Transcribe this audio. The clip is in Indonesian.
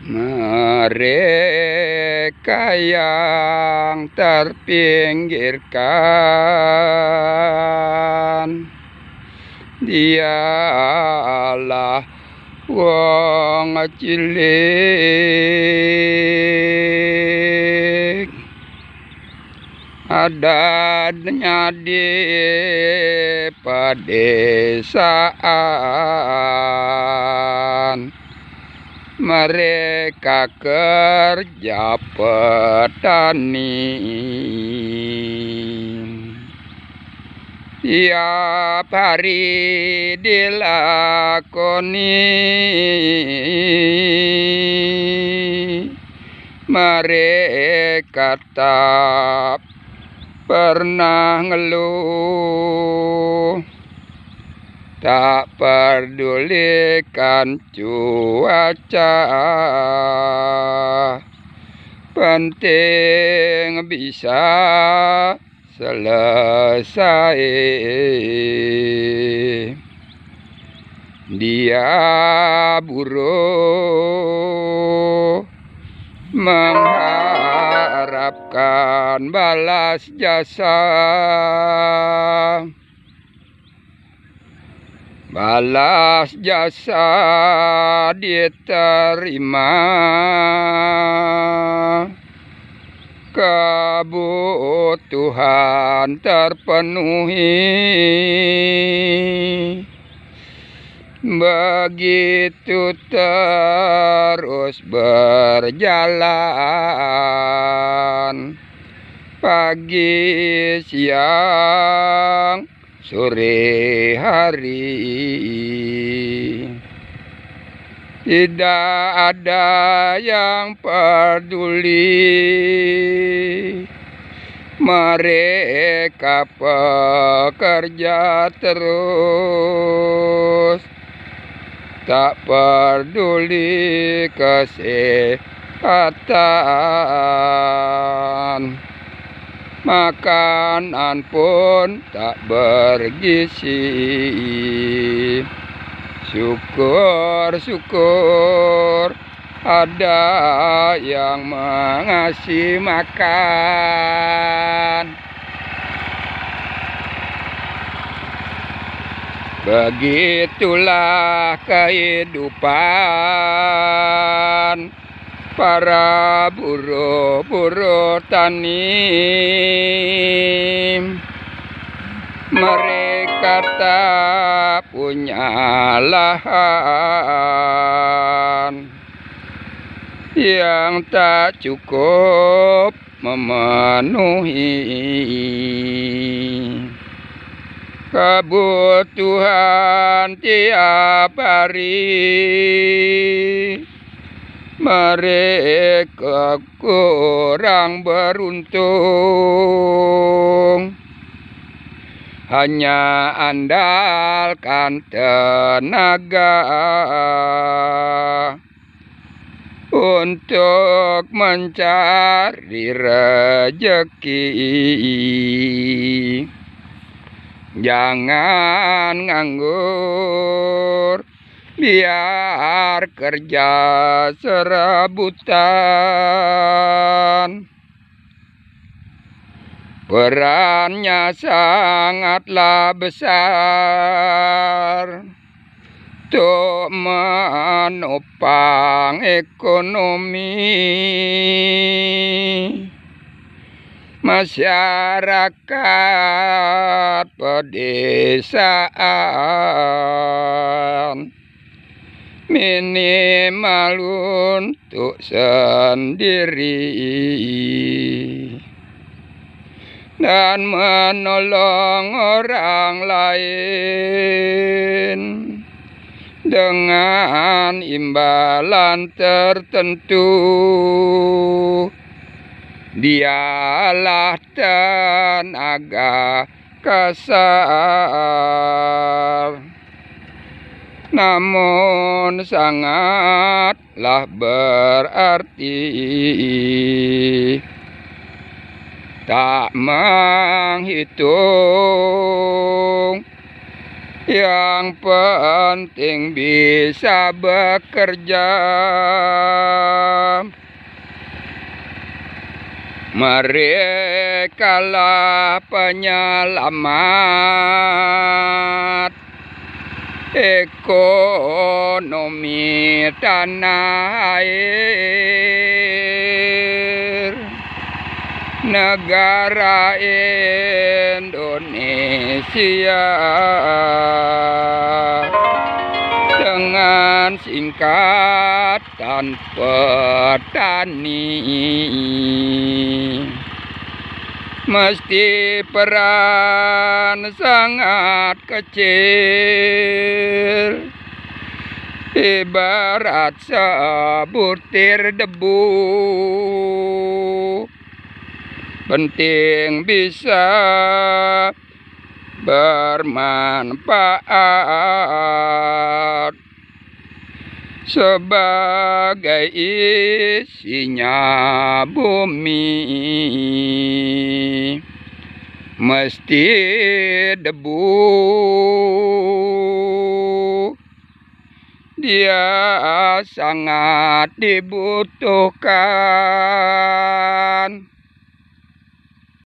Mereka yang terpinggirkan, dialah wong cilik, adanya di pedesaan. Mereka kerja petani, tiap hari dilakoni. Mereka tak pernah ngeluh, tak pedulikan cuaca, penting bisa selesai. Dia buruh mengharapkan balas jasa, balas jasa diterima, kebutuhan terpenuhi. Begitu terus berjalan, pagi, siang, sore hari. Tidak ada yang peduli, mereka pekerja terus, tak peduli kesehatan. Makanan pun tak bergizi. Syukur-syukur ada yang mengasih makan. Begitulah kehidupan para buruh-buruh tani. Mereka tak punya lahan yang tak cukup memenuhi kebutuhan tiap hari. Mereka kurang beruntung, hanya andalkan tenaga untuk mencari rezeki. Jangan nganggur, biar kerja serabutan. Perannya sangatlah besar untuk menopang ekonomi masyarakat pedesaan. Minimal untuk sendiri dan menolong orang lain dengan imbalan tertentu. Dialah tenaga kasar, namun sangatlah berarti. Tak menghitung, yang penting bisa bekerja. merekalah penyelamat ekonomi tanah air negara Indonesia. Dengan singkatan petani mesti peran sangat kecil, ibarat sebutir debu, penting bisa bermanfaat sebagai isinya bumi. Mesti debu dia sangat dibutuhkan